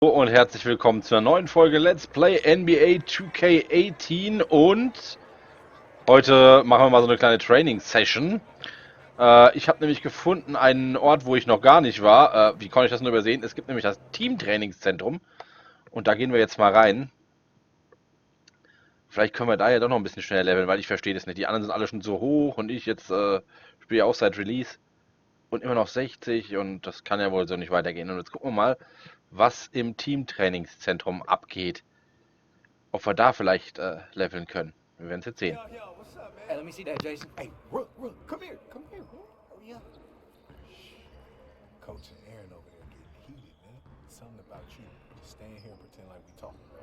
Und herzlich willkommen zur neuen Folge Let's Play NBA 2K18 und heute machen wir mal so eine kleine Training-Session. Ich habe nämlich gefunden einen Ort, wo ich noch gar nicht war. Wie konnte ich das nur übersehen? Es gibt nämlich das Team-Trainingszentrum und da gehen wir jetzt mal rein. Vielleicht können wir da ja doch noch ein bisschen schneller leveln, weil ich verstehe das nicht. Die anderen sind alle schon so hoch und ich jetzt spiele ja auch seit Release und immer noch 60 und das kann ja wohl so nicht weitergehen. Und jetzt gucken wir mal, was im Teamtrainingszentrum abgeht. Ob wir da vielleicht leveln können. Wir werden es jetzt sehen. Hey, let me see that, Jason. Hey, Rook, come here, man. Hurry up. Coach and Aaron over there getting heated, man. Something about you. Just stand here and pretend like we talking, bro.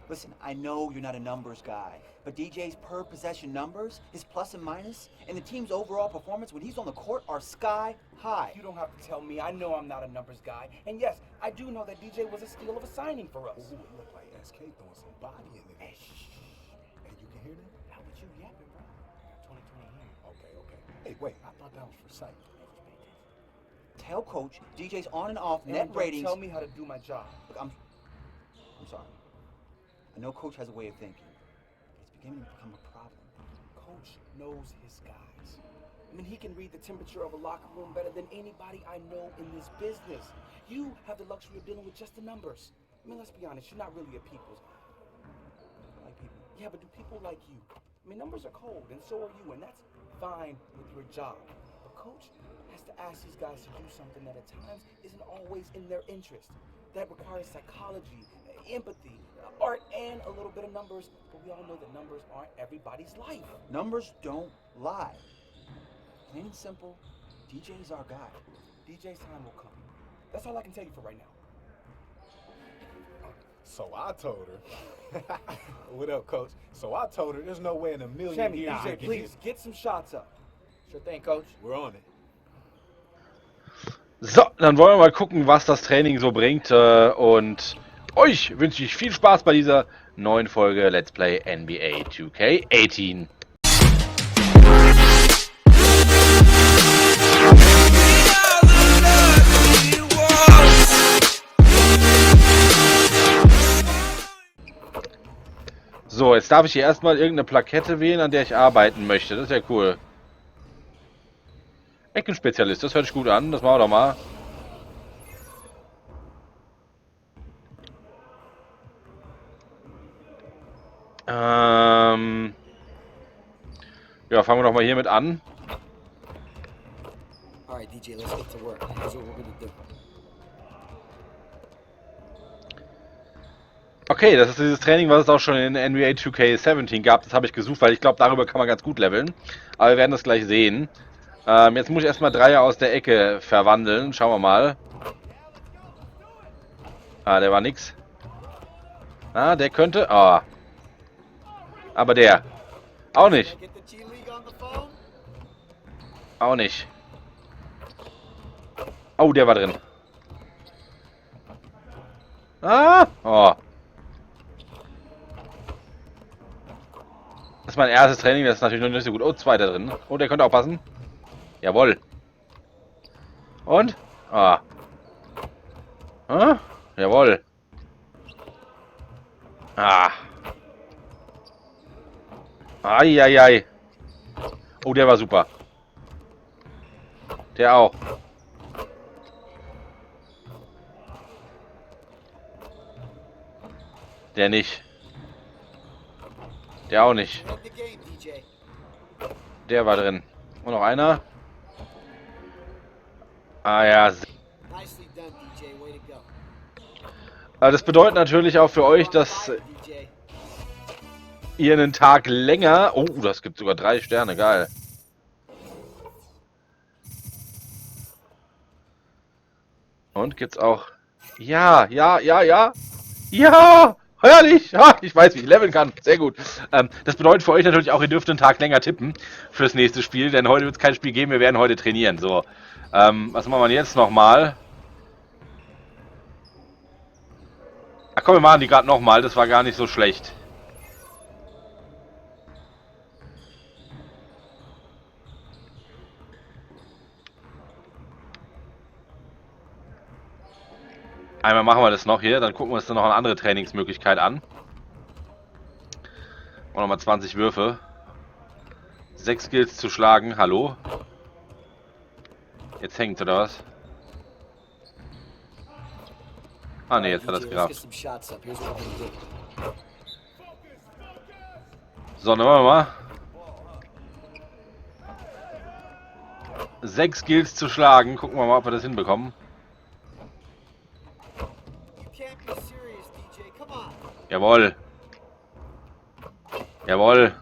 Listen, I know you're not a numbers guy, but DJ's per possession numbers, his plus and minus, and the team's overall performance when he's on the court are sky high. You don't have to tell me. I know I'm not a numbers guy. And yes, I do know that DJ was a steal of a signing for us. Ooh, it looked like SK throwing some body in there. Hey, shh. Hey, you can hear that? How would you yapping, bro? 2020 here. Okay. Hey, wait, I thought that was for sight. Tell Coach DJ's on and off And net don't ratings. tell me how to do my job. Look, I'm sorry. I know Coach has a way of thinking. It's beginning to become a problem. Coach knows his guys. I mean, he can read the temperature of a locker room better than anybody I know in this business. You have the luxury of dealing with just the numbers. I mean, let's be honest, you're not really a people's guy. Like people. Yeah, but do people like you? I mean, numbers are cold, and so are you, and that's fine with your job. But Coach has to ask these guys to do something that at times isn't always in their interest. That requires psychology, empathy, art, and a little bit of numbers. But we all know that numbers aren't everybody's life. Numbers don't lie. Plain and simple, DJ's our guy. DJ's time will come. That's all I can tell you for right now. So I told her. What up, Coach? So I told her there's no way in a million Sammy, years DJ, you can please get some shots up. Sure thing, Coach. We're on it. So, dann wollen wir mal gucken, was das Training so bringt. Und euch wünsche ich viel Spaß bei dieser neuen Folge Let's Play NBA 2K18. So, jetzt darf ich hier erstmal irgendeine Plakette wählen, an der ich arbeiten möchte. Das ist ja cool. Eckenspezialist, das hört sich gut an. Das machen wir doch mal. Ja, fangen wir doch mal hiermit an. Alright, DJ, let's get to work. Here's what we're gonna do. Okay, das ist dieses Training, was es auch schon in NBA 2K17 gab. Das habe ich gesucht, weil ich glaube, darüber kann man ganz gut leveln. Aber wir werden das gleich sehen. Jetzt muss ich erstmal Dreier aus der Ecke verwandeln. Schauen wir mal. Ah, der war nix. Ah, der könnte. Ah. Aber der. Auch nicht. Auch nicht. Oh, der war drin. Ah. Oh. Das ist mein erstes Training, das ist natürlich noch nicht so gut. Oh, zweiter drin. Oh, der könnte auch passen. Jawohl. Und? Ah. Ah? Jawohl. Ah. Eieiei. Oh, der war super. Der auch. Der nicht. Der auch nicht. Der war drin. Und noch einer. Ah ja. Das bedeutet natürlich auch für euch, dass ihr einen Tag länger... Oh, das gibt sogar 3 Sterne. Geil. Und gibt's auch... Ja! Ja! Herrlich! Ja, ich weiß, wie ich leveln kann. Sehr gut. Das bedeutet für euch natürlich auch, ihr dürft einen Tag länger tippen fürs nächste Spiel, denn heute wird es kein Spiel geben, wir werden heute trainieren. So, was machen wir jetzt nochmal? Ach komm, wir machen die gerade nochmal, das war gar nicht so schlecht. Einmal machen wir das noch hier, dann gucken wir uns dann noch eine andere Trainingsmöglichkeit an. Und nochmal 20 Würfe. 6 Skills zu schlagen, hallo? Jetzt hängt oder was? Ah ne, jetzt hat er es gerafft. So, dann wollen wir mal. 6 Skills zu schlagen. Gucken wir mal, ob wir das hinbekommen. Jawohl. Jawohl.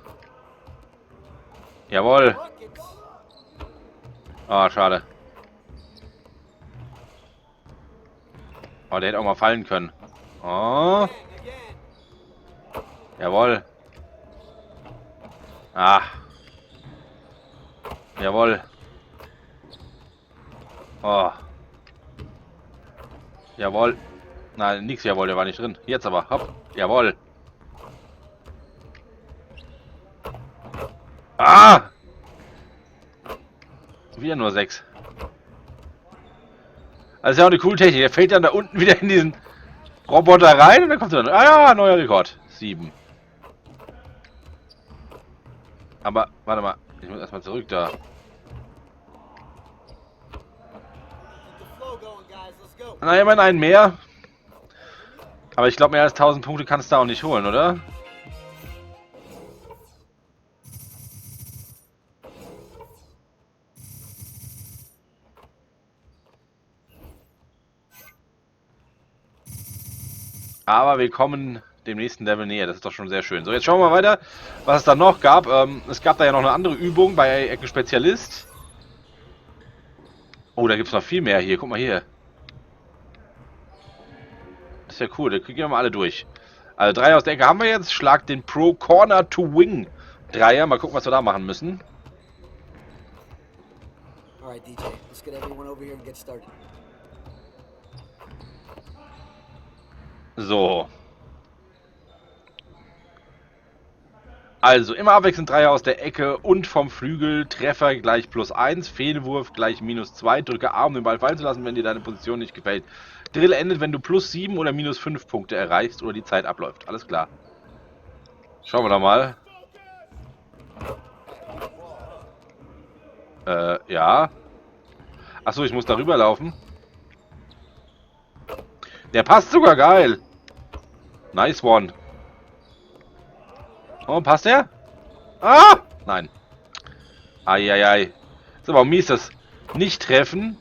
Jawohl. Ah, schade. Oh, der hätte auch mal fallen können. Oh. Jawohl. Ah. Jawohl. Oh. Jawohl. Nein, nix jawohl, der war nicht drin. Jetzt aber. Hopp. Jawohl. Ah! Wieder nur 6. Also ja auch eine coole Technik. Der fällt dann da unten wieder in diesen Roboter rein und dann kommt er dann. Ah ja, neuer Rekord. 7. Aber, warte mal. Ich muss erstmal zurück da. Na, immerhin einen mehr. Aber ich glaube, mehr als 1000 Punkte kannst du auch nicht holen, oder? Aber wir kommen dem nächsten Level näher. Das ist doch schon sehr schön. So, jetzt schauen wir mal weiter, was es da noch gab. Es gab da ja noch eine andere Übung bei Ecke Spezialist. Oh, da gibt es noch viel mehr hier. Guck mal hier. Das ist ja cool. Da kriegen wir mal alle durch. Also 3 aus der Ecke haben wir jetzt. Schlag den Pro Corner to Wing Dreier. Mal gucken, was wir da machen müssen. Alright, DJ, let's get everyone over here and get started. So. Also immer abwechselnd Dreier aus der Ecke und vom Flügel. Treffer gleich +1. Fehlwurf gleich -2. Drücke A, um den Ball fallen zu lassen, wenn dir deine Position nicht gefällt. Drill endet, wenn du +7 oder -5 Punkte erreichst oder die Zeit abläuft. Alles klar. Schauen wir doch mal. Ja. Achso, ich muss darüber laufen. Der passt sogar, geil. Nice one. Oh, passt der? Ah! Nein. Eieiei. Ist aber auch mies, dass nicht treffen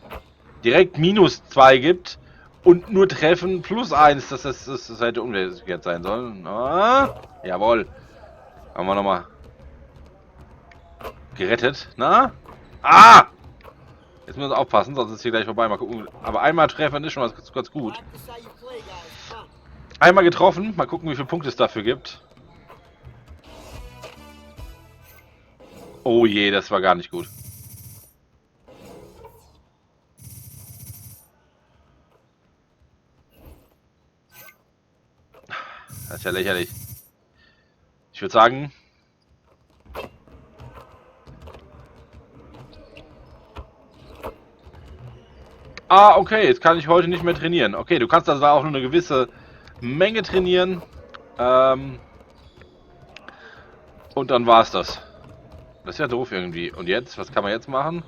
direkt -2 gibt und nur treffen +1. Das hätte umgekehrt sein sollen. Ah, jawohl. Haben wir nochmal gerettet. Na? Ah! Jetzt müssen wir aufpassen, sonst ist hier gleich vorbei. Mal gucken. Aber einmal treffen ist schon ganz gut. Einmal getroffen. Mal gucken, wie viele Punkte es dafür gibt. Oh je, das war gar nicht gut. Das ist ja lächerlich. Ich würde sagen... Ah, okay, jetzt kann ich heute nicht mehr trainieren. Okay, du kannst also auch nur eine gewisse Menge trainieren. Und dann war's das. Das ist ja doof irgendwie. Und jetzt? Was kann man jetzt machen?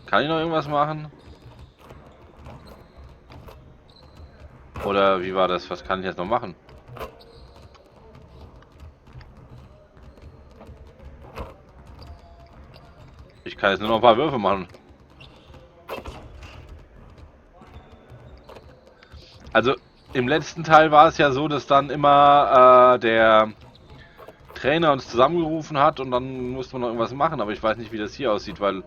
Kann ich noch irgendwas machen? Oder wie war das? Was kann ich jetzt noch machen? Ich kann jetzt nur noch ein paar Würfe machen. Also im letzten Teil war es ja so, dass dann immer der Trainer uns zusammengerufen hat und dann musste man noch irgendwas machen, aber ich weiß nicht, wie das hier aussieht, weil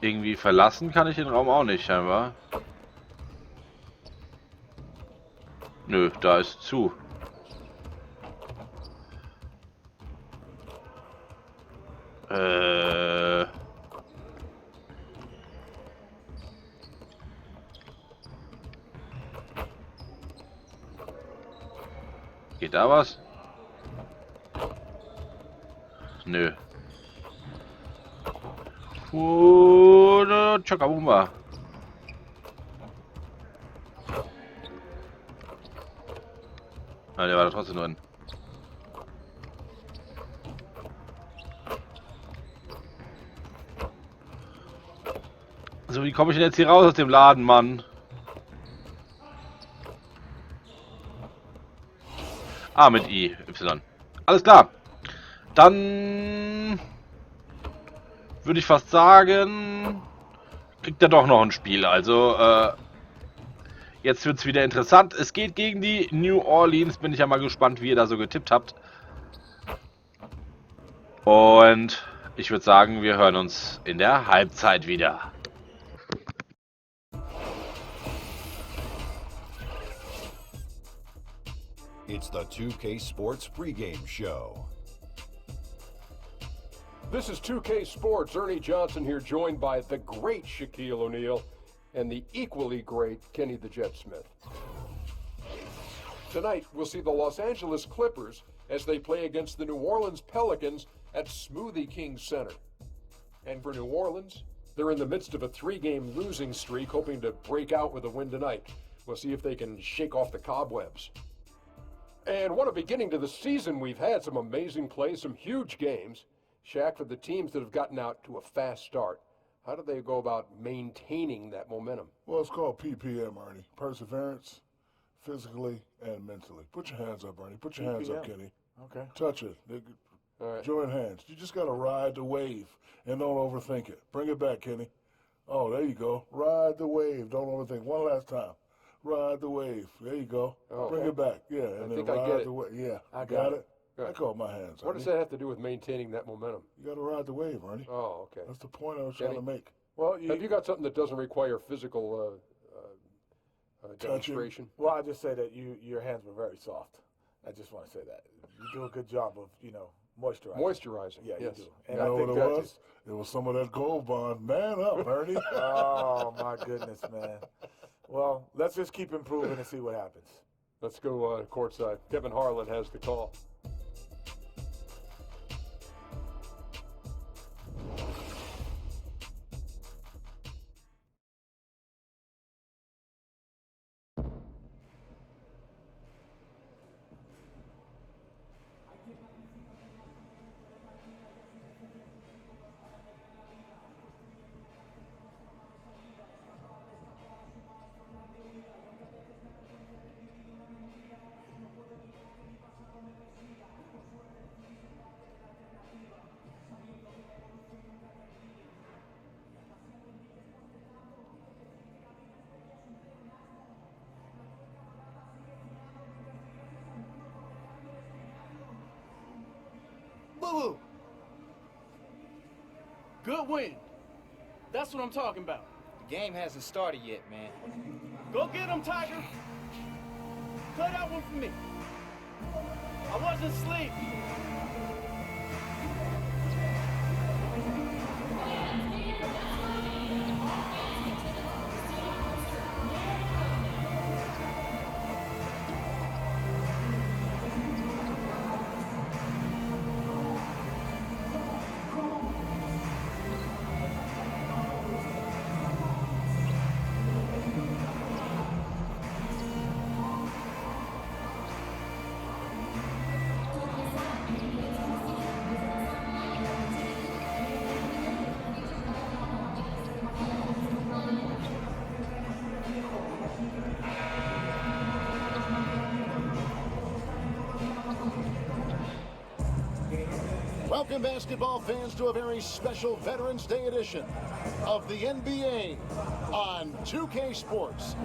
irgendwie verlassen kann ich den Raum auch nicht, scheinbar. Nö, da ist zu. Geht da was? Nö. Chakabumba. Ah, der war da trotzdem drin. So, wie komme ich denn jetzt hier raus aus dem Laden, Mann? Ah, mit I, Y. Alles klar. Dann würde ich fast sagen, kriegt er doch noch ein Spiel. Also, jetzt wird es wieder interessant. Es geht gegen die New Orleans. Bin ich ja mal gespannt, wie ihr da so getippt habt. Und ich würde sagen, wir hören uns in der Halbzeit wieder. It's the 2K Sports pregame show. This is 2K Sports. Ernie Johnson here, joined by the great Shaquille O'Neal and the equally great Kenny the Jet Smith. Tonight, we'll see the Los Angeles Clippers as they play against the New Orleans Pelicans at Smoothie King Center. And for New Orleans, they're in the midst of a 3-game losing streak, hoping to break out with a win tonight. We'll see if they can shake off the cobwebs. And what a beginning to the season we've had. Some amazing plays, some huge games. Shaq, for the teams that have gotten out to a fast start, how do they go about maintaining that momentum? Well, it's called PPM, Ernie. Perseverance, physically and mentally. Put your hands up, Ernie. Put your hands up, Kenny. Okay. Touch it. All right. Join hands. You just got to ride the wave and don't overthink it. Bring it back, Kenny. Oh, there you go. Ride the wave. Don't overthink. One last time. Ride the wave. There you go. Oh, Bring it back. Yeah, I and then think I ride get it. the wave. Yeah, I got got it. Right. I call my hands. What Ernie. does that have to do with maintaining that momentum? You got to ride the wave, Ernie. Oh, okay. That's the point I was trying to make. Well, Have you got something that doesn't require physical demonstration? well, I just say that your hands were very soft. I just want to say that you do a good job of moisturizing. Moisturizing. Yeah, yes. you do. And You I know think what it was? It was some of that gold bond. Man up, Ernie. Oh my goodness, man. Well, let's just keep improving and see what happens. Let's go courtside. Kevin Harlan has the call. Boo-boo. Good win. That's what I'm talking about. The game hasn't started yet, man. Go get him, Tiger. Play that one for me. I wasn't asleep. Welcome, basketball fans, to a very special Veterans Day edition of the NBA on 2K Sports.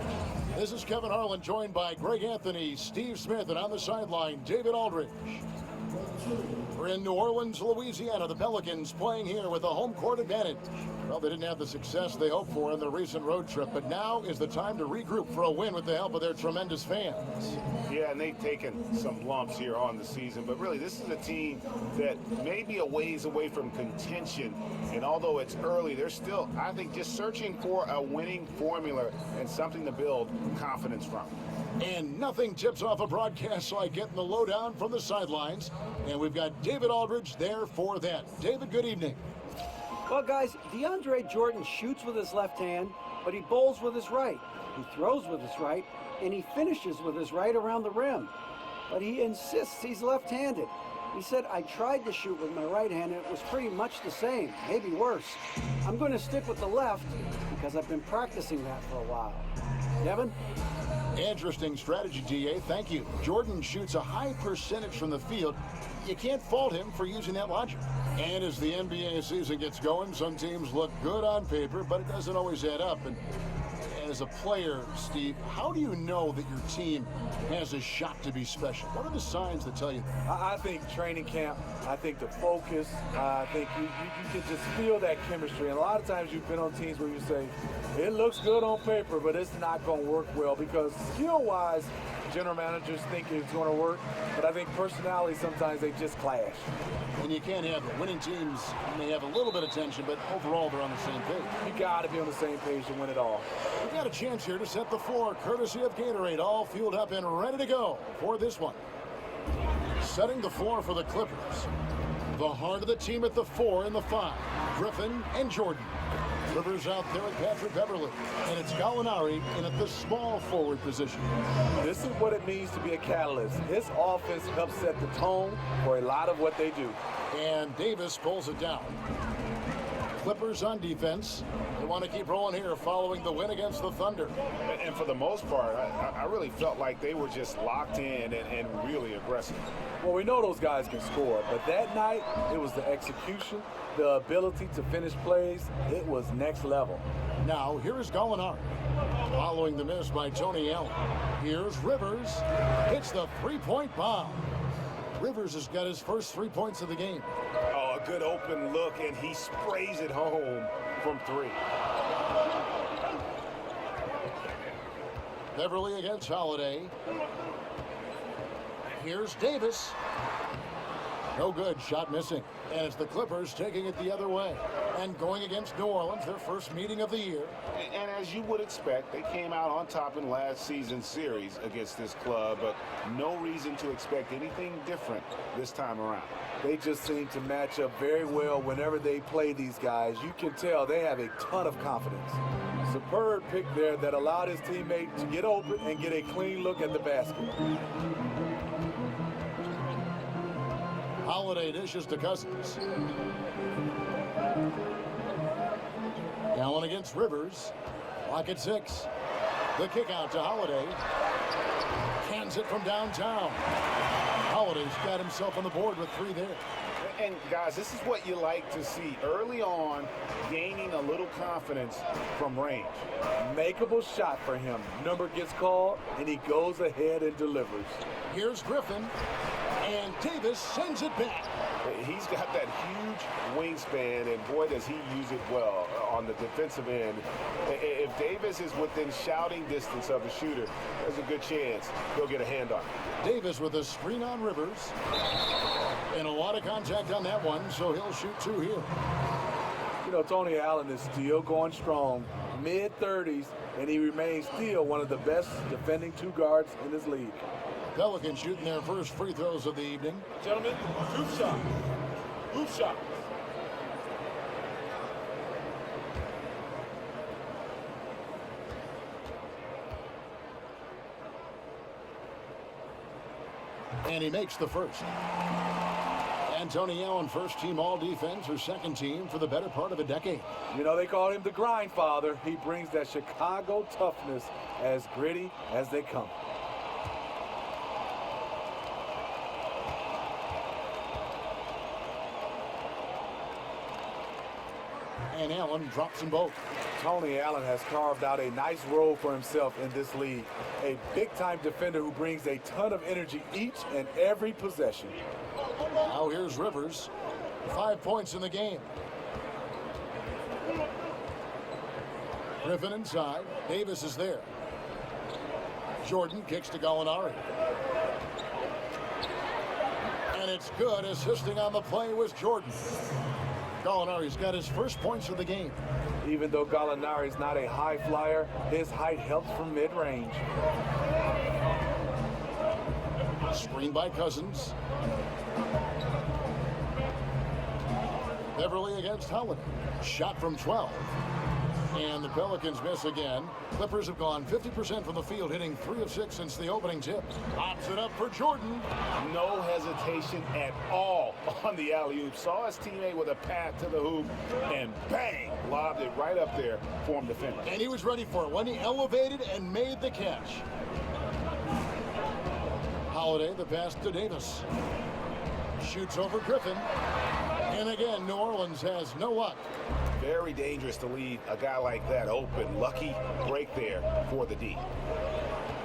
This is Kevin Harlan, joined by Greg Anthony, Steve Smith, and on the sideline, David Aldridge. We're in New Orleans, Louisiana. The Pelicans playing here with a home court advantage. Well, they didn't have the success they hoped for in the recent road trip, but now is the time to regroup for a win with the help of their tremendous fans. Yeah, and they've taken some lumps here on the season, but really this is a team that may be a ways away from contention, and although it's early, they're still, I think, just searching for a winning formula and something to build confidence from. And nothing tips off a broadcast like getting the lowdown from the sidelines, and we've got David Aldridge there for that. David, good evening. Well, guys, DeAndre Jordan shoots with his left hand, but he bowls with his right. He throws with his right, and he finishes with his right around the rim. but he insists he's left-handed. He said, I tried to shoot with my right hand and it was pretty much the same, maybe worse. I'm going to stick with the left because I've been practicing that for a while. Devin? Interesting strategy, DA. Thank you. Jordan shoots a high percentage from the field. You can't fault him for using that logic. And as the NBA season gets going, some teams look good on paper, but it doesn't always add up. And as a player, Steve, how do you know that your team has a shot to be special? What are the signs that tell you that? I think training camp, I think the focus, I think you can just feel that chemistry. And a lot of times you've been on teams where you say, it looks good on paper, but it's not going to work well because skill-wise, general managers think it's going to work, but I think personality sometimes they just clash. And you can't have winning teams may have a little bit of tension, but overall they're on the same page. You got to be on the same page to win it all. We've got a chance here to set the floor, courtesy of Gatorade, all fueled up and ready to go for this one. Setting the floor for the Clippers. The heart of the team at the 4 and the 5, Griffin and Jordan. Rivers out there with Patrick Beverly, and it's Gallinari in at the small forward position. This is what it means to be a catalyst. His offense helps set the tone for a lot of what they do. And Davis pulls it down. Clippers on defense. They want to keep rolling here following the win against the Thunder. And for the most part, I really felt like they were just locked in and really aggressive. Well, we know those guys can score, but that night, it was the execution, the ability to finish plays. It was next level. Now, here is Gallinari. Following the miss by Tony Allen. Here's Rivers. Hits the three-point bomb. Rivers has got his first 3 points of the game. Oh, a good open look, and he sprays it home from 3. Beverly against Holiday. Here's Davis. No good, shot missing. And it's the Clippers taking it the other way. And going against New Orleans, their first meeting of the year. And as you would expect, they came out on top in last season's series against this club, but no reason to expect anything different this time around. They just seem to match up very well whenever they play these guys. You can tell they have a ton of confidence. Superb pick there that allowed his teammate to get open and get a clean look at the basket. Holiday dishes to Cousins. Allen against Rivers. Clock at 6. The kick out to Holiday. Cans it from downtown. Holiday's got himself on the board with 3 there. And guys, this is what you like to see early on, gaining a little confidence from range. Makeable shot for him. Number gets called, and he goes ahead and delivers. Here's Griffin, and Davis sends it back. He's got that huge wingspan, and boy, does he use it well on the defensive end. If Davis is within shouting distance of the shooter, there's a good chance he'll get a hand on it. Davis with a screen on Rivers. And a lot of contact on that one, so he'll shoot 2 here. You know, Tony Allen is still going strong, mid-30s, and he remains still one of the best defending 2 guards in this league. Pelicans shooting their first free throws of the evening. Gentlemen, hoop shot. Hoop shot. And he makes the first. And Tony Allen, first team all-defense or second team for the better part of a decade. You know, they call him the grind father. He brings that Chicago toughness as gritty as they come. And Allen drops them both. Tony Allen has carved out a nice role for himself in this league. A big-time defender who brings a ton of energy each and every possession. Now here's Rivers. 5 points in the game. Griffin inside. Davis is there. Jordan kicks to Gallinari. And it's good. Assisting on the play was Jordan. Gallinari's got his first points of the game. Even though Gallinari is not a high flyer, his height helps from mid-range. Screen by Cousins. Beverly against Holiday. Shot from 12. And the Pelicans miss again. Clippers have gone 50% from the field, hitting 3 of 6 since the opening tip. Pops it up for Jordan. No hesitation at all on the alley-oop. Saw his teammate with a path to the hoop, and bang, lobbed it right up there for him to finish. And he was ready for it when he elevated and made the catch. Holiday, the pass to Davis. Shoots over Griffin. And again, New Orleans has no luck. Very dangerous to leave a guy like that open. Lucky break there for the D.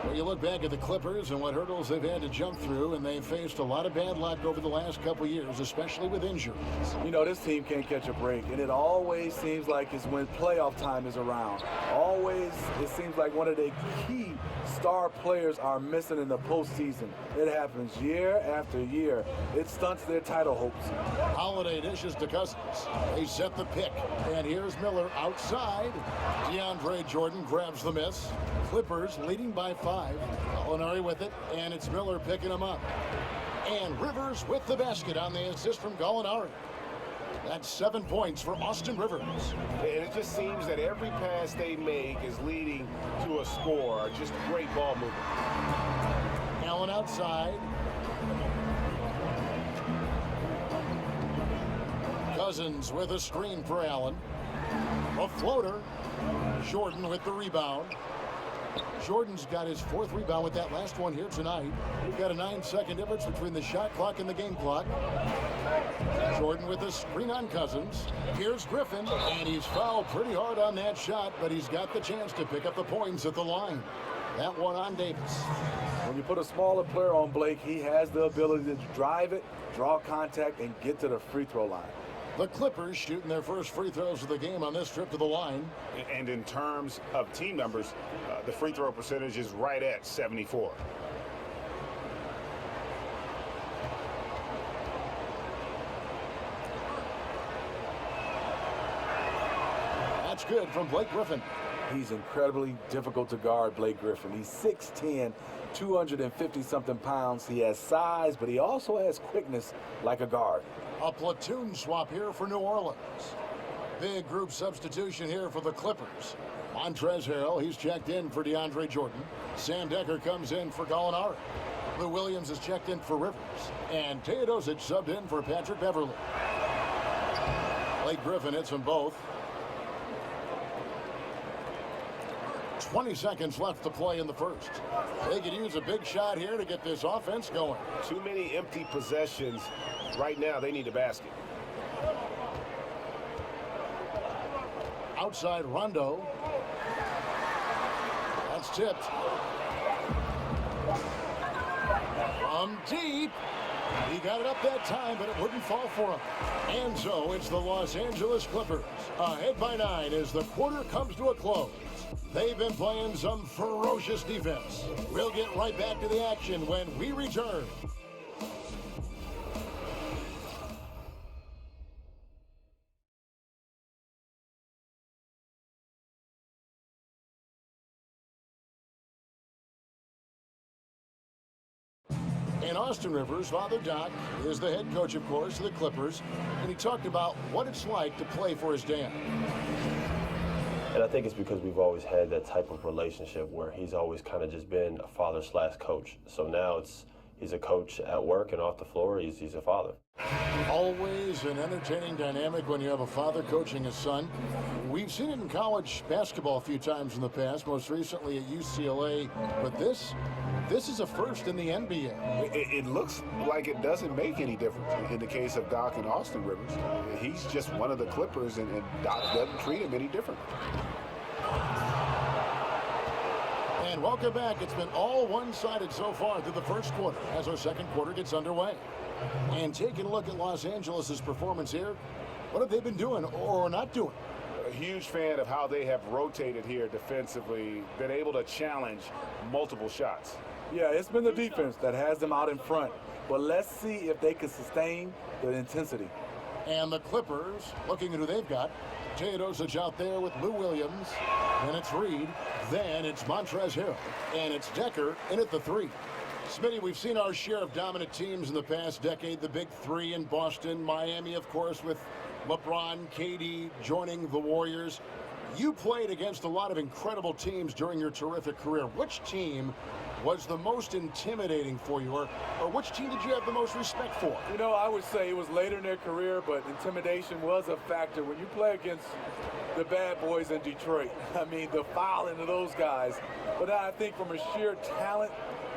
Well, you look back at the Clippers and what hurdles they've had to jump through, and they've faced a lot of bad luck over the last couple years, especially with injuries. You know, this team can't catch a break, and it always seems like it's when playoff time is around. Always, it seems like one of the key star players are missing in the postseason. It happens year after year. It stunts their title hopes. Holiday dishes to Cousins. They set the pick, and here's Miller outside. DeAndre Jordan grabs the miss. Clippers leading by 5. Gallinari with it, and it's Miller picking him up. And Rivers with the basket on the assist from Gallinari. That's 7 points for Austin Rivers. And it just seems that every pass they make is leading to a score. Just great ball movement. Allen outside. Cousins with a screen for Allen. A floater. Jordan with the rebound. Jordan's got his 4th rebound with that last one here tonight. We've got a 9-second difference between the shot clock and the game clock. Jordan with a screen on Cousins. Here's Griffin, and he's fouled pretty hard on that shot, but he's got the chance to pick up the points at the line. That one on Davis. When you put a smaller player on Blake, he has the ability to drive it, draw contact, and get to the free throw line. The Clippers shooting their first free throws of the game on this trip to the line. And in terms of team numbers, the free throw percentage is right at 74. That's good from Blake Griffin. He's incredibly difficult to guard, Blake Griffin. He's 6'10", 250-something pounds. He has size, but he also has quickness like a guard. A platoon swap here for New Orleans. Big group substitution here for the Clippers. Montrezl Harrell, he's checked in for DeAndre Jordan. Sam Decker comes in for Gallinari. Lou Williams is checked in for Rivers. And Teodosic subbed in for Patrick Beverly. Blake Griffin hits them both. 20 seconds left to play in the first. They could use a big shot here to get this offense going. Too many empty possessions. Right now, they need a basket. Outside Rondo. That's tipped. From deep. He got it up that time, but it wouldn't fall for him. And so it's the Los Angeles Clippers ahead by 9 as the quarter comes to a close. They've been playing some ferocious defense. We'll get right back to the action when we return. And Austin Rivers, Father Doc, is the head coach, of course, of the Clippers, and he talked about what it's like to play for his dad. And I think it's because we've always had that type of relationship where he's always kind of just been a father/coach. So now he's a coach at work and off the floor, he's a father. Always an entertaining dynamic when you have a father coaching his son. We've seen it in college basketball a few times in the past, most recently at UCLA, but this is a first in the NBA. It looks like it doesn't make any difference in the case of Doc and Austin Rivers. He's just one of the Clippers, and Doc doesn't treat him any different. And welcome back. It's been all one-sided so far through the first quarter as our second quarter gets underway. And taking a look at Los Angeles' performance here, what have they been doing or not doing? A huge fan of how they have rotated here defensively, been able to challenge multiple shots. Yeah, it's been the defense that has them out in front. But let's see if they can sustain the intensity. And the Clippers, looking at who they've got, Teodosic out there with Lou Williams. Then it's Reed. Then it's Montrezl Harrell. And it's Decker in at the 3. Smitty, we've seen our share of dominant teams in the past decade. The big 3 in Boston, Miami, of course, with LeBron, KD joining the Warriors. You played against a lot of incredible teams during your terrific career. Which team was the most intimidating for you, or which team did you have the most respect for? You know, I would say it was later in their career, but intimidation was a factor. When you play against the bad boys in Detroit, I mean, the fouling of those guys. But I think from a sheer talent,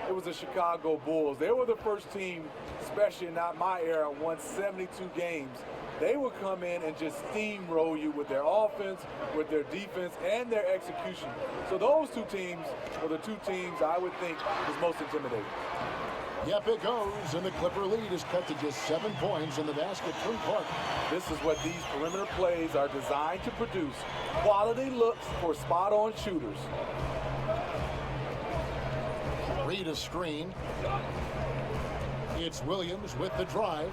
it was the Chicago Bulls. They were the first team, especially in not my era, won 72 games. They would come in and just steamroll you with their offense, with their defense, and their execution. So those two teams were the two teams I would think was most intimidating. Yep, it goes, and the Clipper lead is cut to just 7 points in the basket from Clark. This is what these perimeter plays are designed to produce. Quality looks for spot-on shooters. Read a screen. It's Williams with the drive.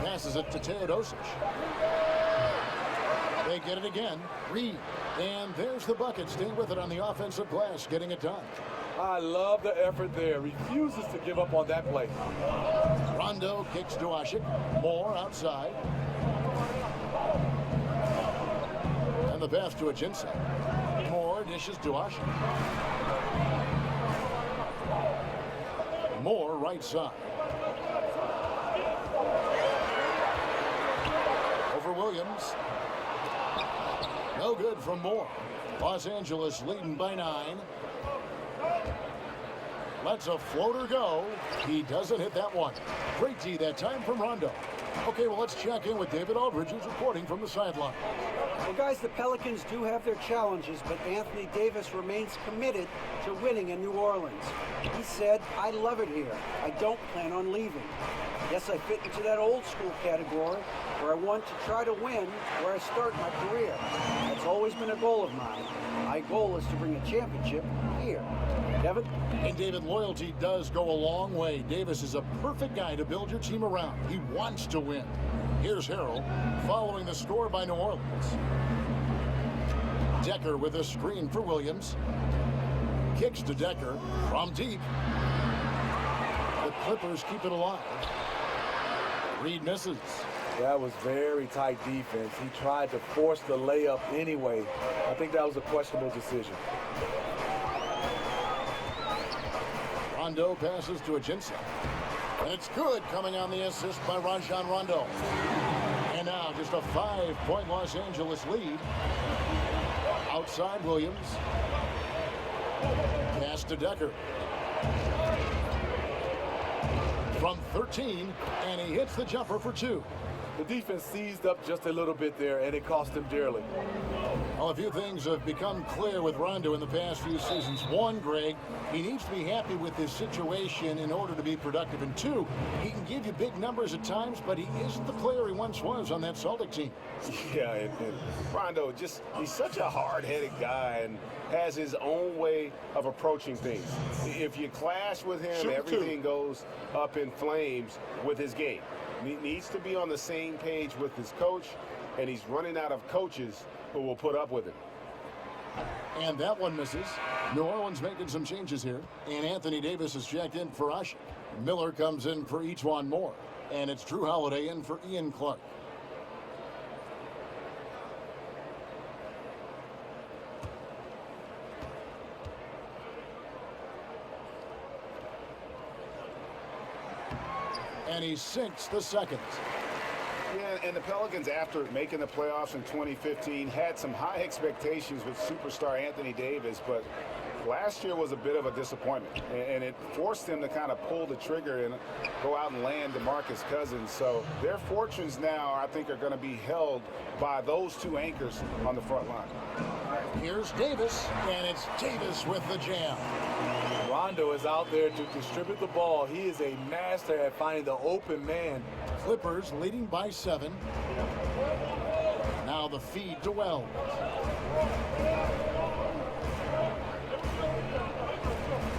Passes it to Teodosic. They get it again. Reed. And there's the bucket. Staying with it on the offensive glass, getting it done. I love the effort there. Refuses to give up on that play. Rondo kicks to Ashik. Moore outside. And the pass to Ajinça. Moore dishes to Ashik. Moore right side. Over Williams. No good from Moore. Los Angeles leading by 9. Lets a floater go. He doesn't hit that one. Great D that time from Rondo. Okay, well, let's check in with David Aldridge, who's reporting from the sideline. Well, guys, the Pelicans do have their challenges, but Anthony Davis remains committed to winning in New Orleans. He said, "I love it here. I don't plan on leaving. Yes, I fit into that old school category where I want to try to win where I start my career. That's always been a goal of mine. My goal is to bring a championship here." Kevin? And David, loyalty does go a long way. Davis is a perfect guy to build your team around. He wants to win. Here's Harrell following the score by New Orleans. Decker with a screen for Williams. Kicks to Decker from deep. The Clippers keep it alive. Reed misses. That was very tight defense. He tried to force the layup anyway. I think that was a questionable decision. Rondo passes to Ajinça. And it's good, coming on the assist by Rajon Rondo. And now just a 5-point Los Angeles lead. Outside Williams. Pass to Decker. From 13, and he hits the jumper for 2. The defense seized up just a little bit there, and it cost him dearly. Well, a few things have become clear with Rondo in the past few seasons. One, Greg, he needs to be happy with his situation in order to be productive. And two, he can give you big numbers at times, but he isn't the player he once was on that Celtic team. Yeah, and Rondo, he's such a hard-headed guy and has his own way of approaching things. If you clash with him, everything goes up in flames with his game. He needs to be on the same page with his coach, and he's running out of coaches who will put up with it. And that one misses. New Orleans making some changes here. And Anthony Davis is checked in for Usher. Miller comes in for E'Twaun Moore. And it's Drew Holiday in for Ian Clark. And he sinks the second. Yeah, and the Pelicans, after making the playoffs in 2015, had some high expectations with superstar Anthony Davis, but last year was a bit of a disappointment, and it forced them to kind of pull the trigger and go out and land DeMarcus Cousins. So their fortunes now, I think, are going to be held by those two anchors on the front line. Here's Davis, and it's Davis with the jam. Rondo is out there to distribute the ball. He is a master at finding the open man. Clippers leading by 7. Now the feed to Wells.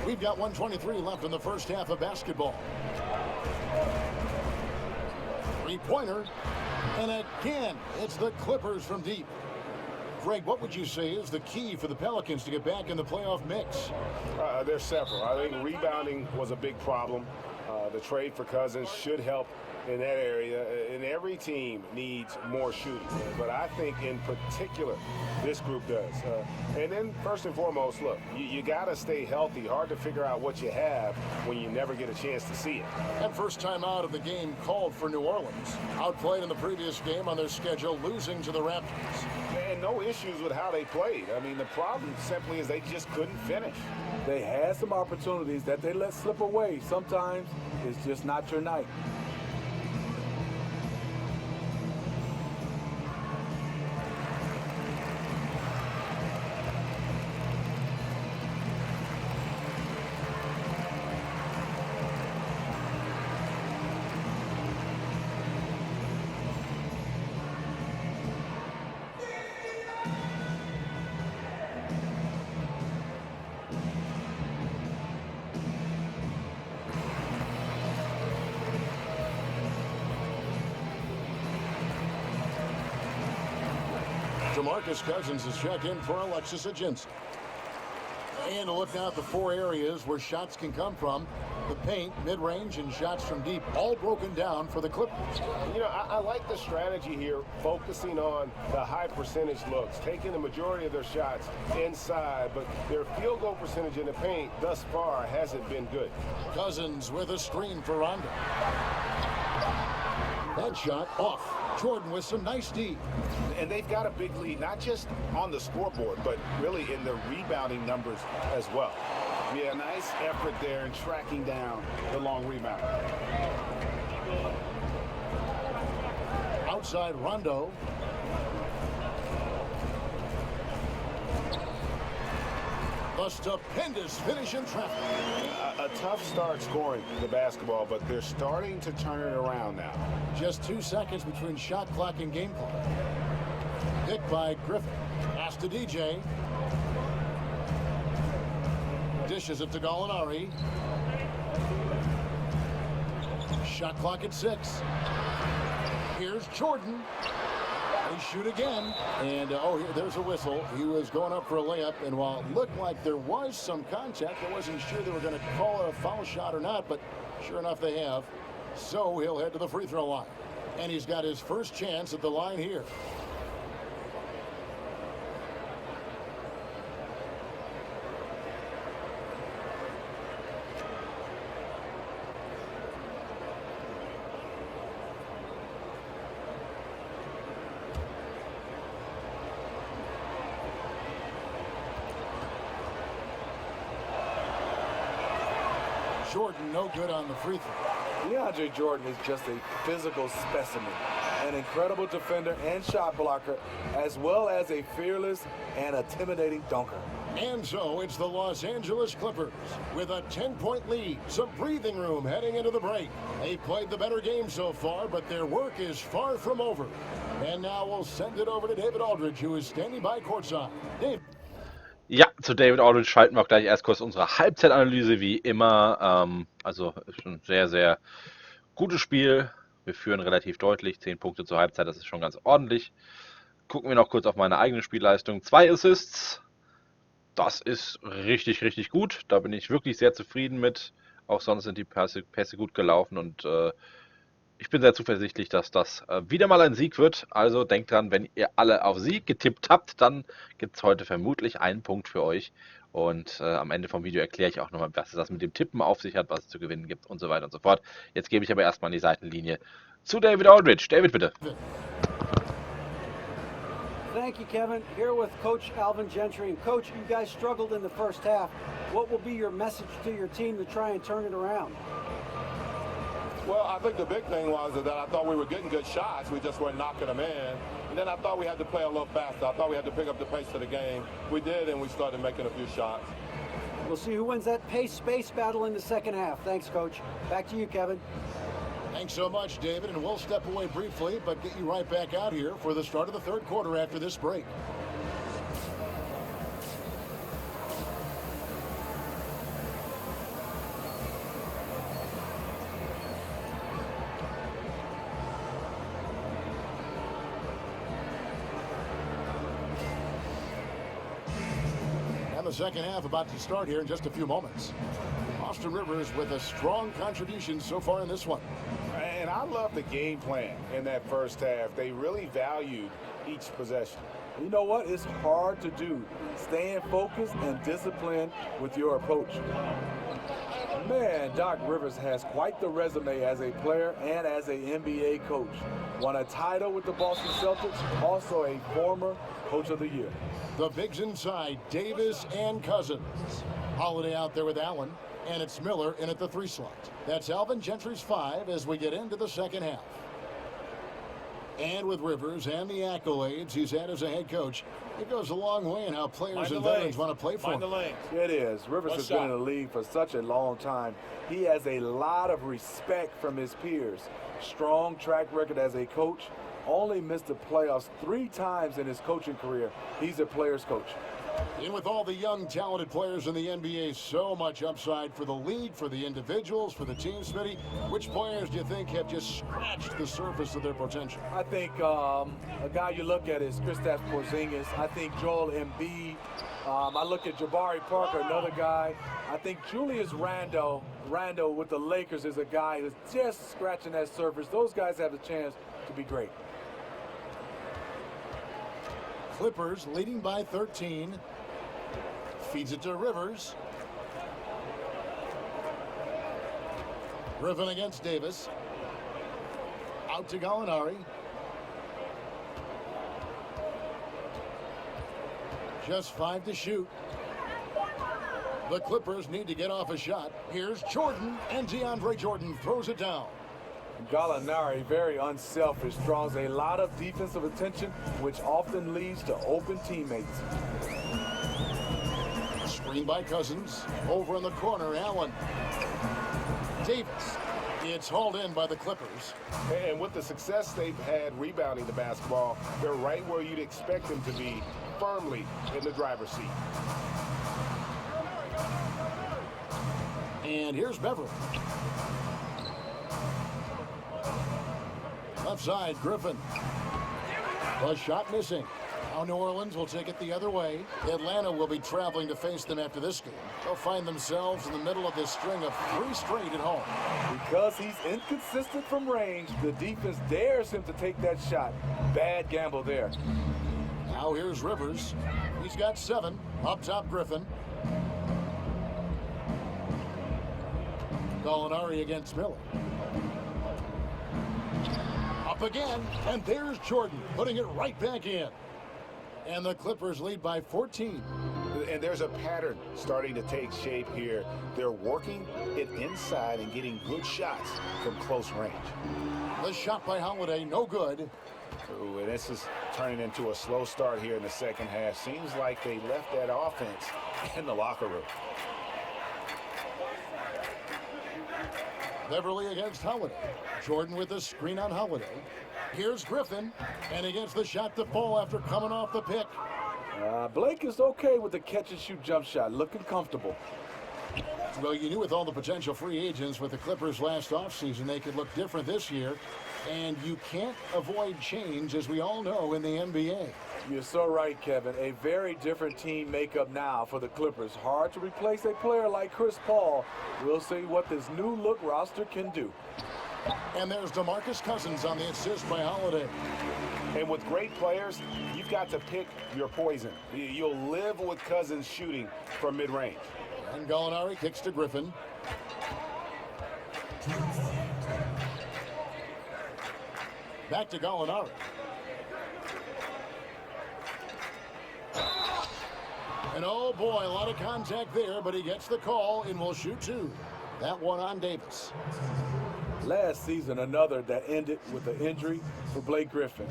We've got 1:23 left in the first half of basketball. Three-pointer. And again, it's the Clippers from deep. Greg, what would you say is the key for the Pelicans to get back in the playoff mix? There's several. I think rebounding was a big problem. The trade for Cousins should help in that area, and every team needs more shooting. But I think in particular, this group does. And then first and foremost, look, you got to stay healthy. Hard to figure out what you have when you never get a chance to see it. And first time out of the game called for New Orleans. Outplayed in the previous game on their schedule, losing to the Raptors. And no issues with how they played. I mean, the problem simply is they just couldn't finish. They had some opportunities that they let slip away. Sometimes it's just not your night. DeMarcus Cousins is checked in for Alexis Aginski. And to look now at the four areas where shots can come from. The paint, mid-range, and shots from deep, all broken down for the Clippers. You know, I like the strategy here, focusing on the high percentage looks, taking the majority of their shots inside, but their field goal percentage in the paint thus far hasn't been good. Cousins with a screen for Rondo. That shot off. Jordan with some nice D. And they've got a big lead, not just on the scoreboard, but really in the rebounding numbers as well. Yeah, nice effort there in tracking down the long rebound. Outside Rondo. The stupendous finish in traffic. A tough start scoring the basketball, but they're starting to turn it around now. Just 2 seconds between shot clock and game clock. Picked by Griffin. Pass to DJ. Dishes it to Gallinari. Shot clock at 6. Here's Jordan. They shoot again. And, there's a whistle. He was going up for a layup. And while it looked like there was some contact, I wasn't sure they were going to call it a foul shot or not. But sure enough, they have. So he'll head to the free throw line. And he's got his first chance at the line here. Jordan no good on the free throw. DeAndre Jordan is just a physical specimen, an incredible defender and shot blocker, as well as a fearless and intimidating dunker. And so it's the Los Angeles Clippers with a 10-point lead, some breathing room heading into the break. They've played the better game so far, but their work is far from over. And now we'll send it over to David Aldridge, who is standing by courtside. Dave. Ja, zu David Aldridge schalten wir auch gleich erst kurz unsere Halbzeitanalyse, wie immer. Also ist ein sehr, sehr gutes Spiel. Wir führen relativ deutlich, 10 Punkte zur Halbzeit, das ist schon ganz ordentlich. Gucken wir noch kurz auf meine eigene Spielleistung. 2 Assists, das ist richtig, richtig gut. Da bin ich wirklich sehr zufrieden mit. Auch sonst sind die Pässe gut gelaufen und ich bin sehr zuversichtlich, dass das wieder mal ein Sieg wird. Also denkt dran, wenn ihr alle auf Sieg getippt habt, dann gibt es heute vermutlich einen Punkt für euch. Und am Ende vom Video erkläre ich auch nochmal, was das mit dem Tippen auf sich hat, was es zu gewinnen gibt und so weiter und so fort. Jetzt gebe ich aber erstmal an die Seitenlinie zu David Aldridge. David, bitte. Thank you, Kevin. Here with Coach Alvin Gentry. And Coach, you guys struggled in the first half. What will be your message to your team to try and turn it around? Well, I think the big thing was that I thought we were getting good shots. We just weren't knocking them in. And then I thought we had to play a little faster. I thought we had to pick up the pace of the game. We did, and we started making a few shots. We'll see who wins that pace-space battle in the second half. Thanks, Coach. Back to you, Kevin. Thanks so much, David. And we'll step away briefly, but get you right back out here for the start of the third quarter after this break. The second half about to start here in just a few moments. Austin Rivers with a strong contribution so far in this one. And Yeah, I love the game plan in that first half. They really valued each possession. You know what? It's hard to do. Staying focused and disciplined with your approach. Man, Doc Rivers has quite the resume as a player and as an NBA coach. Won a title with the Boston Celtics, also a former Coach of the Year. The bigs inside, Davis and Cousins. Holiday out there with Allen, and it's Miller in at the 3 slot. That's Alvin Gentry's 5 as we get into the second half. And with Rivers and the accolades he's had as a head coach, it goes a long way in how players and veterans want to play for him. It is. Rivers has been in the league for such a long time. He has a lot of respect from his peers. Strong track record as a coach. Only missed the playoffs 3 times in his coaching career. He's a player's coach. And with all the young, talented players in the NBA, so much upside for the league, for the individuals, for the team, Smitty. Which players do you think have just scratched the surface of their potential? I think a guy you look at is Kristaps Porzingis. I think Joel Embiid. I look at Jabari Parker, another guy. I think Julius Randle with the Lakers is a guy who's just scratching that surface. Those guys have a chance to be great. Clippers leading by 13. Feeds it to Rivers. Griffin against Davis. Out to Gallinari. Just 5 to shoot. The Clippers need to get off a shot. Here's Jordan, and DeAndre Jordan throws it down. Gallinari, very unselfish, draws a lot of defensive attention, which often leads to open teammates. Screen by Cousins. Over in the corner, Allen. Davis. It's hauled in by the Clippers. And with the success they've had rebounding the basketball, they're right where you'd expect them to be, firmly in the driver's seat. And here's Beverly. Left side, Griffin. A shot missing. Now New Orleans will take it the other way. Atlanta will be traveling to face them after this game. They'll find themselves in the middle of this string of 3 straight at home. Because he's inconsistent from range, the defense dares him to take that shot. Bad gamble there. Now here's Rivers. He's got 7. Up top, Griffin. Gallinari against Miller. Up again, and there's Jordan putting it right back in. And the Clippers lead by 14. And there's a pattern starting to take shape here. They're working it inside and getting good shots from close range. The shot by Holiday, no good. Ooh, and this is turning into a slow start here in the second half. Seems like they left that offense in the locker room. Beverly against Holiday. Jordan with the screen on Holiday. Here's Griffin, and he gets the shot to fall after coming off the pick. Blake is okay with the catch-and-shoot jump shot, looking comfortable. Well, you knew with all the potential free agents with the Clippers last offseason, they could look different this year. And you can't avoid change, as we all know, in the NBA. You're so right, Kevin. A very different team makeup now for the Clippers. Hard to replace a player like Chris Paul. We'll see what this new look roster can do. And there's DeMarcus Cousins on the assist by Holiday. And with great players, you've got to pick your poison. You'll live with Cousins shooting from mid-range. And Gallinari kicks to Griffin. Back to Gallinari. And oh boy, a lot of contact there, but he gets the call and will shoot 2. That one on Davis. Last season, another that ended with an injury for Blake Griffin.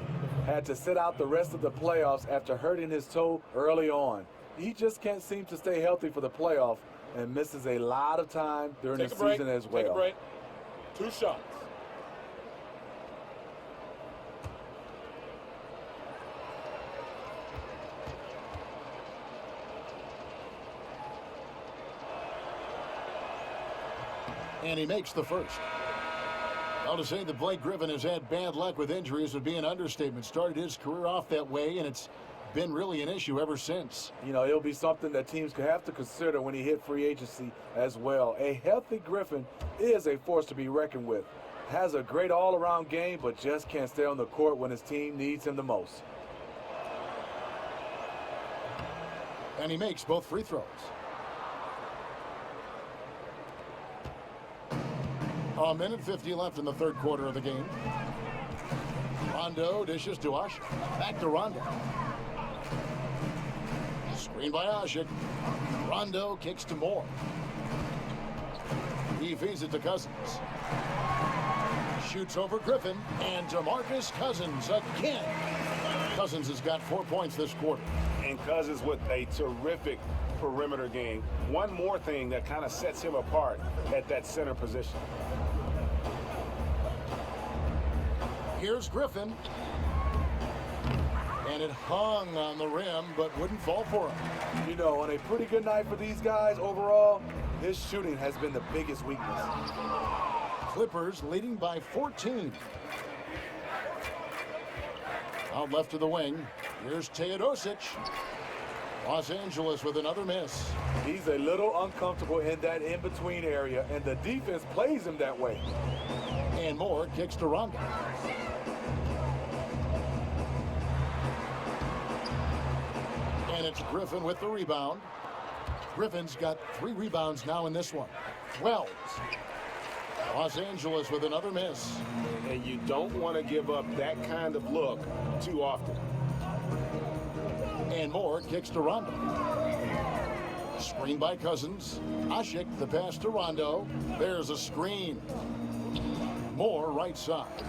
Had to sit out the rest of the playoffs after hurting his toe early on. He just can't seem to stay healthy for the playoff and misses a lot of time during the season as well. Take a break. 2 shots. And he makes the first. Well, to say that Blake Griffin has had bad luck with injuries would be an understatement. Started his career off that way, and it's been really an issue ever since. You know, it'll be something that teams could have to consider when he hit free agency as well. A healthy Griffin is a force to be reckoned with. has a great all-around game, but just can't stay on the court when his team needs him the most. And he makes both free throws. A minute 50 left in the third quarter of the game. Rondo dishes to Ashik. Back to Rondo. Screen by Ashik. Rondo kicks to Moore. He feeds it to Cousins. Shoots over Griffin, and DeMarcus Cousins again. Cousins has got 4 points this quarter. And Cousins with a terrific perimeter game. One more thing that kind of sets him apart at that center position. Here's Griffin. And it hung on the rim, but wouldn't fall for him. You know, on a pretty good night for these guys overall, his shooting has been the biggest weakness. Clippers leading by 14. Out left to the wing. Here's Teodosic. Los Angeles with another miss. He's a little uncomfortable in that in-between area, and the defense plays him that way. And Moore kicks to Rondo. And it's Griffin with the rebound. Griffin's got 3 rebounds now in this one. Wells. Los Angeles with another miss. And you don't want to give up that kind of look too often. And Moore kicks to Rondo. Screen by Cousins. Ashik, the pass to Rondo. There's a screen. Moore right side.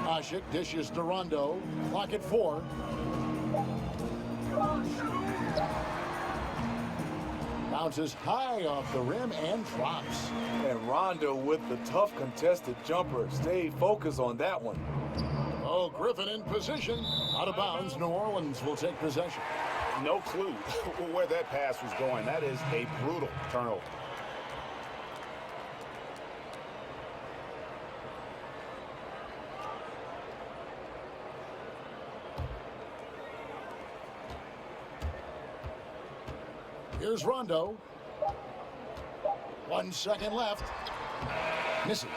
Ashik dishes to Rondo. Clock at 4. Bounces high off the rim and drops. And Rondo with the tough contested jumper. Stay focused on that one. Oh, Griffin in position. Out of bounds, New Orleans will take possession. No clue where that pass was going. That is a brutal turnover. Here's Rondo. 1 second left. Misses.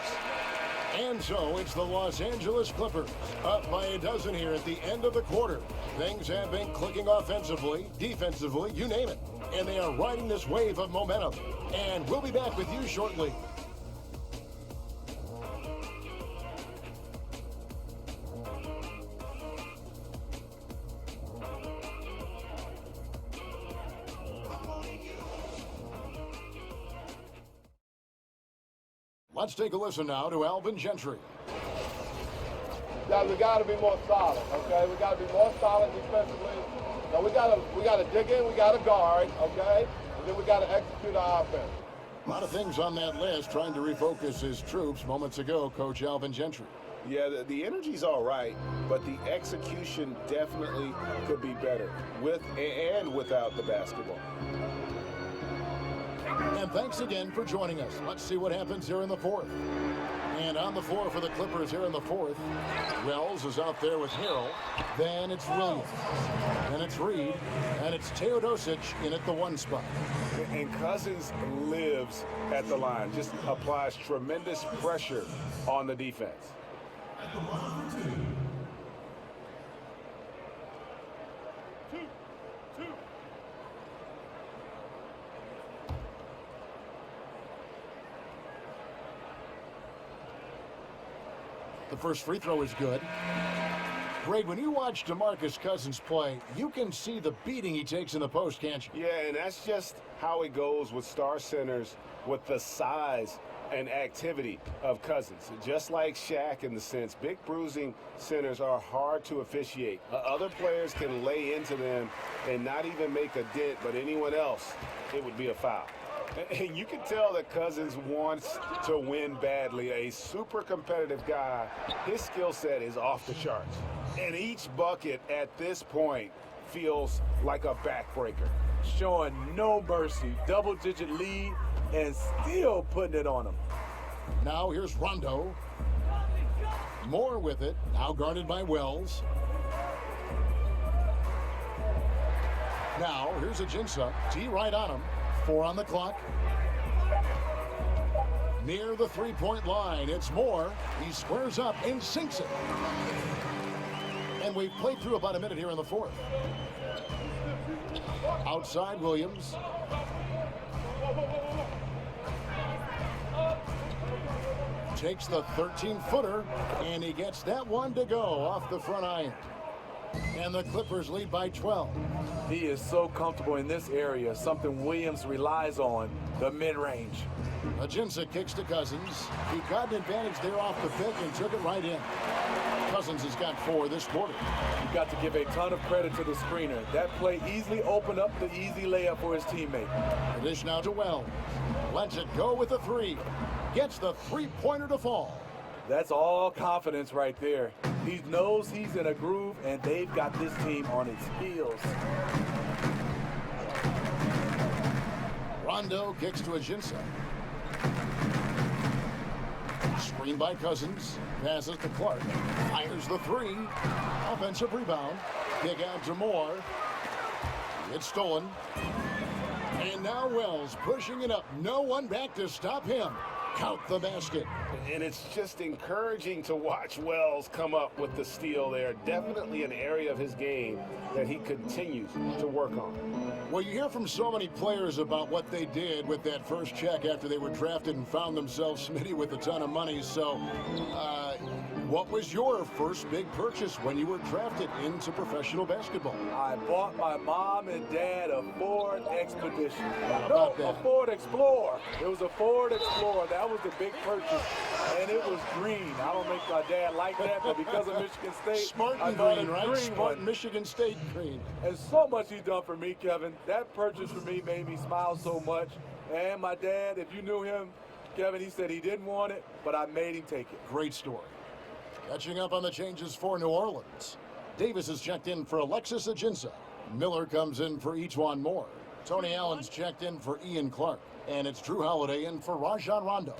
And so it's the Los Angeles Clippers up by a dozen here at the end of the quarter. Things have been clicking offensively, defensively, you name it. And they are riding this wave of momentum. And we'll be back with you shortly. Let's take a listen now to Alvin Gentry. Guys, we got to be more solid, okay? We got to be more solid defensively. Now we got to dig in, we got to guard, okay? And then we got to execute our offense. A lot of things on that list, trying to refocus his troops moments ago, Coach Alvin Gentry. Yeah, the energy's all right, but the execution definitely could be better with and without the basketball. And thanks again for joining us. Let's see what happens here in the fourth. And on the floor for the Clippers here in the fourth, Wells is out there with Harrell. Then it's Williams. Then it's Reed. And it's Teodosic in at the 1 spot. And Cousins lives at the line, just applies tremendous pressure on the defense. The first free throw is good. Greg, when you watch DeMarcus Cousins play, you can see the beating he takes in the post, can't you? Yeah, and that's just how it goes with star centers, with the size and activity of Cousins. Just like Shaq in the sense, big bruising centers are hard to officiate. Other players can lay into them and not even make a dent, but anyone else, it would be a foul. And you can tell that Cousins wants to win badly. A super competitive guy. His skill set is off the charts. And each bucket at this point feels like a backbreaker. Showing no mercy. Double-digit lead and still putting it on him. Now here's Rondo. Moore with it. Now guarded by Wells. Now here's Ajinça. T right on him. 4 on the clock. Near the three-point line, it's Moore. He squares up and sinks it. And we've played through about a minute here in the fourth. Outside Williams. Takes the 13-footer, and he gets that one to go off the front iron. And the Clippers lead by 12. He is so comfortable in this area, something Williams relies on, the mid-range. Ajinça kicks to Cousins. He got an advantage there off the pick and took it right in. Cousins has got 4 this quarter. You've got to give a ton of credit to the screener. That play easily opened up the easy layup for his teammate. The dish now to Wells. Lets it go with the 3. Gets the three-pointer to fall. That's all confidence right there. He knows he's in a groove, and they've got this team on its heels. Rondo kicks to Ajinça. Screen by Cousins. Passes to Clark. Fires the 3. Offensive rebound. Kick out to Moore. It's stolen. And now Wells pushing it up. No one back to stop him. Count the basket. And it's just encouraging to watch Wells come up with the steal there. Definitely an area of his game that he continues to work on. Well, you hear from so many players about what they did with that first check after they were drafted and found themselves, Smitty, with a ton of money. So, what was your first big purchase when you were drafted into professional basketball? I bought my mom and dad a Ford Expedition. No, a Ford Explorer. It was a Ford Explorer. That was the big purchase, and it was green. I don't think my dad liked that, but because of Michigan State, Smart I and bought green, a right? green Smart one. Michigan State green. And so much he done for me, Kevin. That purchase for me made me smile so much. And my dad, if you knew him, Kevin, he said he didn't want it, but I made him take it. Great story. Catching up on the changes for New Orleans. Davis is checked in for Alexis Ajinça. Miller comes in for Ejuan Moore. Tony Allen's checked in for Ian Clark. And it's Drew Holiday in for Rajon Rondo.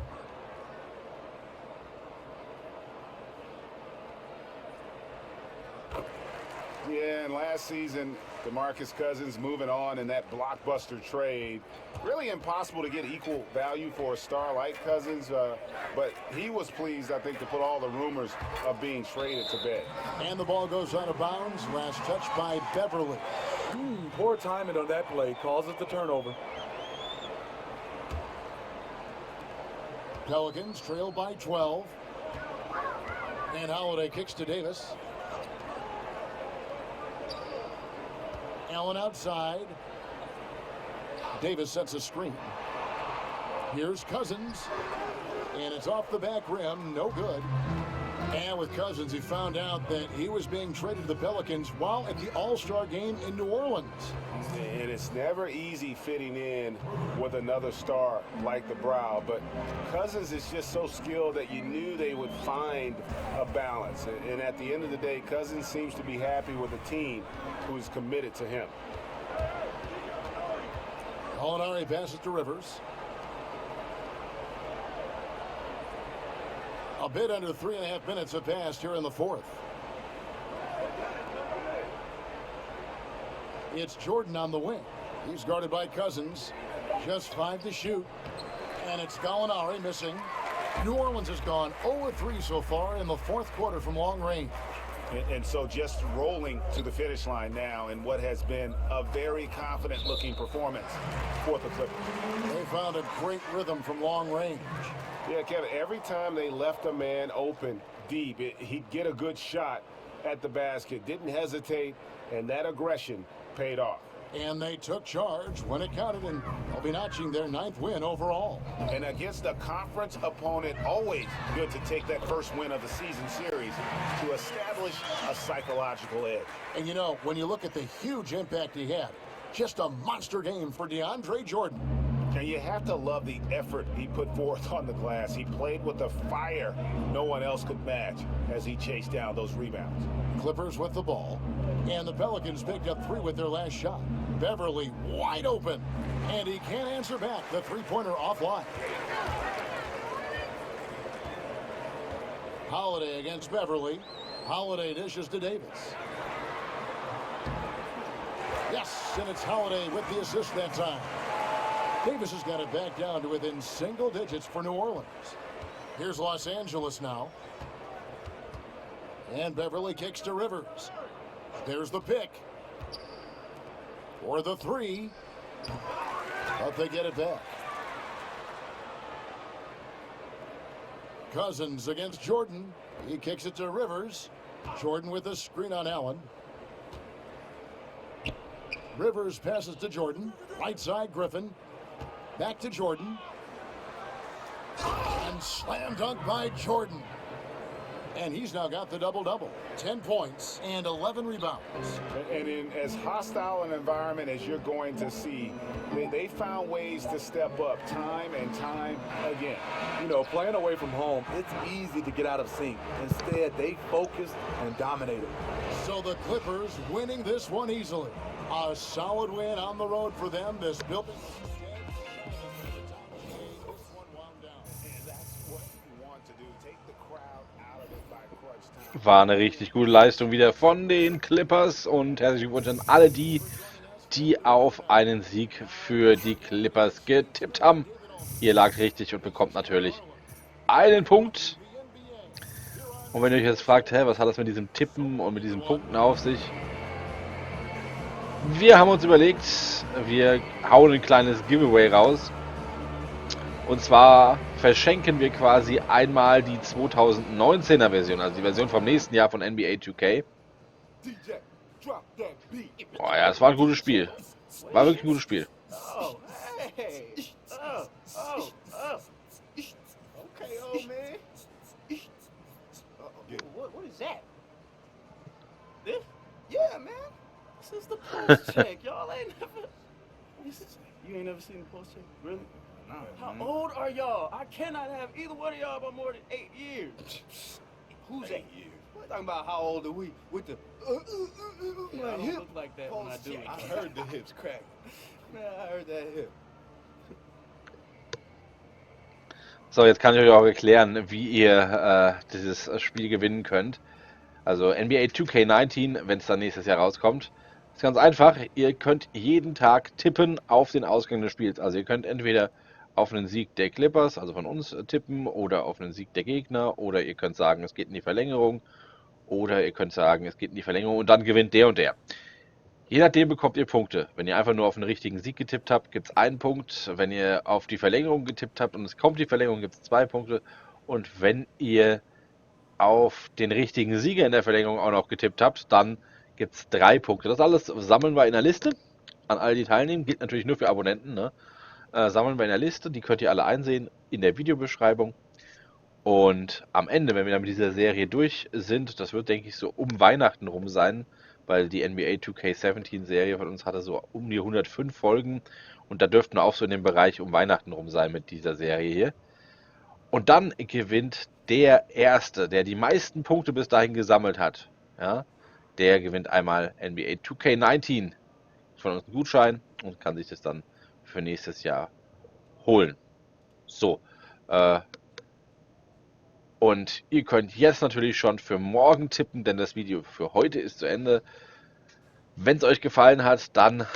Yeah, and last season, DeMarcus Cousins moving on in that blockbuster trade. Really impossible to get equal value for a star like Cousins, but he was pleased, I think, to put all the rumors of being traded to bed. And the ball goes out of bounds. Last touch by Beverly. Poor timing on that play causes the turnover. Pelicans trail by 12. And Holiday kicks to Davis. Allen outside. Davis sets a screen. Here's Cousins. And it's off the back rim. No good. And with Cousins, he found out that he was being traded to the Pelicans while at the All-Star game in New Orleans. And it's never easy fitting in with another star like the Brow, but Cousins is just so skilled that you knew they would find a balance. And at the end of the day, Cousins seems to be happy with a team who is committed to him. Molinari passes to Rivers. A bit under 3.5 minutes have passed here in the fourth. It's Jordan on the wing. He's guarded by Cousins. Just 5 to shoot. And it's Gallinari missing. New Orleans has gone 0-3 so far in the fourth quarter from long range. And so just rolling to the finish line now in what has been a very confident-looking performance for the Clippers. They found a great rhythm from long range. Yeah, Kevin, every time they left a man open deep, he'd get a good shot at the basket, didn't hesitate, and that aggression paid off. And they took charge when it counted, and they'll be notching their 9th win overall. And against a conference opponent, always good to take that first win of the season series to establish a psychological edge. And you know, when you look at the huge impact he had, just a monster game for DeAndre Jordan. And you have to love the effort he put forth on the glass. He played with a fire no one else could match as he chased down those rebounds. Clippers with the ball. And the Pelicans picked up 3 with their last shot. Beverly wide open. And he can't answer back. The three-pointer offline. Holiday against Beverly. Holiday dishes to Davis. Yes, and it's Holiday with the assist that time. Davis has got it back down to within single digits for New Orleans. Here's Los Angeles now. And Beverly kicks to Rivers. There's the pick. For the three. But they get it back. Cousins against Jordan. He kicks it to Rivers. Jordan with a screen on Allen. Rivers passes to Jordan. Right side, Griffin. Back to Jordan. And slam dunk by Jordan. And he's now got the double-double. 10 points and 11 rebounds. And in as hostile an environment as you're going to see, they found ways to step up time and time again. You know, playing away from home, it's easy to get out of sync. Instead, they focused and dominated. So the Clippers winning this one easily. A solid win on the road for them. This building. War eine richtig gute Leistung wieder von den Clippers und herzlichen Glückwunsch an alle die, die auf einen Sieg für die Clippers getippt haben. Ihr lag richtig und bekommt natürlich einen Punkt. Und wenn ihr euch jetzt fragt, was hat das mit diesem Tippen und mit diesen Punkten auf sich? Wir haben uns überlegt, wir hauen ein kleines Giveaway raus. Und zwar verschenken wir quasi einmal die 2019er Version, also die Version vom nächsten Jahr von NBA 2K. Boah, ja, es war ein gutes Spiel. War wirklich ein gutes Spiel. Oh, hey. Okay, old man. What is that? This? Yeah, man. This is the pulse check. Y'all ain't never... You ain't never seen the pulse check? Really? No. How old are y'all? I cannot have either one of y'all by more than 8 years. Who's 8 years? We're talking about how old are we with the... I don't look like that when I do it. I heard the hips crack. Man, I heard that hip. So, jetzt kann ich euch auch erklären, wie ihr dieses Spiel gewinnen könnt. Also NBA 2K19, wenn es dann nächstes Jahr rauskommt. Ist ganz einfach. Ihr könnt jeden Tag tippen auf den Ausgang des Spiels. Also ihr könnt entweder auf einen Sieg der Clippers, also von uns, tippen oder auf einen Sieg der Gegner, oder ihr könnt sagen, es geht in die Verlängerung, oder ihr könnt sagen, es geht in die Verlängerung und dann gewinnt der und der. Je nachdem bekommt ihr Punkte. Wenn ihr einfach nur auf einen richtigen Sieg getippt habt, gibt es 1 Punkt. Wenn ihr auf die Verlängerung getippt habt und es kommt die Verlängerung, gibt es 2 Punkte. Und wenn ihr auf den richtigen Sieger in der Verlängerung auch noch getippt habt, dann gibt es 3 Punkte. Das alles sammeln wir in der Liste an alle, die teilnehmen. Gilt natürlich nur für Abonnenten, ne? Sammeln wir in der Liste. Die könnt ihr alle einsehen in der Videobeschreibung. Und am Ende, wenn wir dann mit dieser Serie durch sind, das wird, denke ich, so um Weihnachten rum sein, weil die NBA 2K17 Serie von uns hatte so um die 105 Folgen. Und da dürften wir auch so in dem Bereich um Weihnachten rum sein mit dieser Serie hier. Und dann gewinnt der Erste, der die meisten Punkte bis dahin gesammelt hat. Ja, der gewinnt einmal NBA 2K19 von uns einen Gutschein und kann sich das dann für nächstes Jahr holen. So. Und ihr könnt jetzt natürlich schon für morgen tippen, denn das Video für heute ist zu Ende. Wenn es euch gefallen hat, dann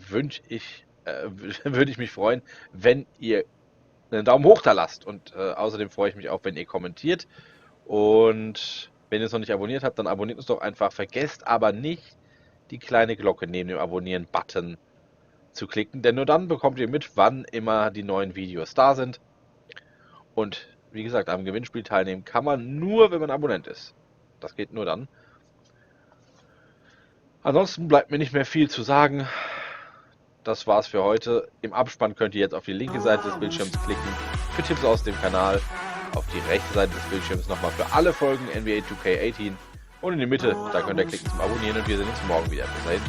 würde ich mich freuen, wenn ihr einen Daumen hoch da lasst. Und außerdem freue ich mich auch, wenn ihr kommentiert. Und wenn ihr es noch nicht abonniert habt, dann abonniert uns doch einfach. Vergesst aber nicht, die kleine Glocke neben dem Abonnieren-Button zu klicken, denn nur dann bekommt ihr mit, wann immer die neuen Videos da sind. Und wie gesagt, am Gewinnspiel teilnehmen kann man nur, wenn man Abonnent ist. Das geht nur dann. Ansonsten bleibt mir nicht mehr viel zu sagen. Das war's für heute. Im Abspann könnt ihr jetzt auf die linke Seite des Bildschirms klicken für Tipps aus dem Kanal. Auf die rechte Seite des Bildschirms nochmal für alle Folgen NBA 2K18. Und in die Mitte, da könnt ihr klicken zum Abonnieren und wir sehen uns morgen wieder. Bis dahin.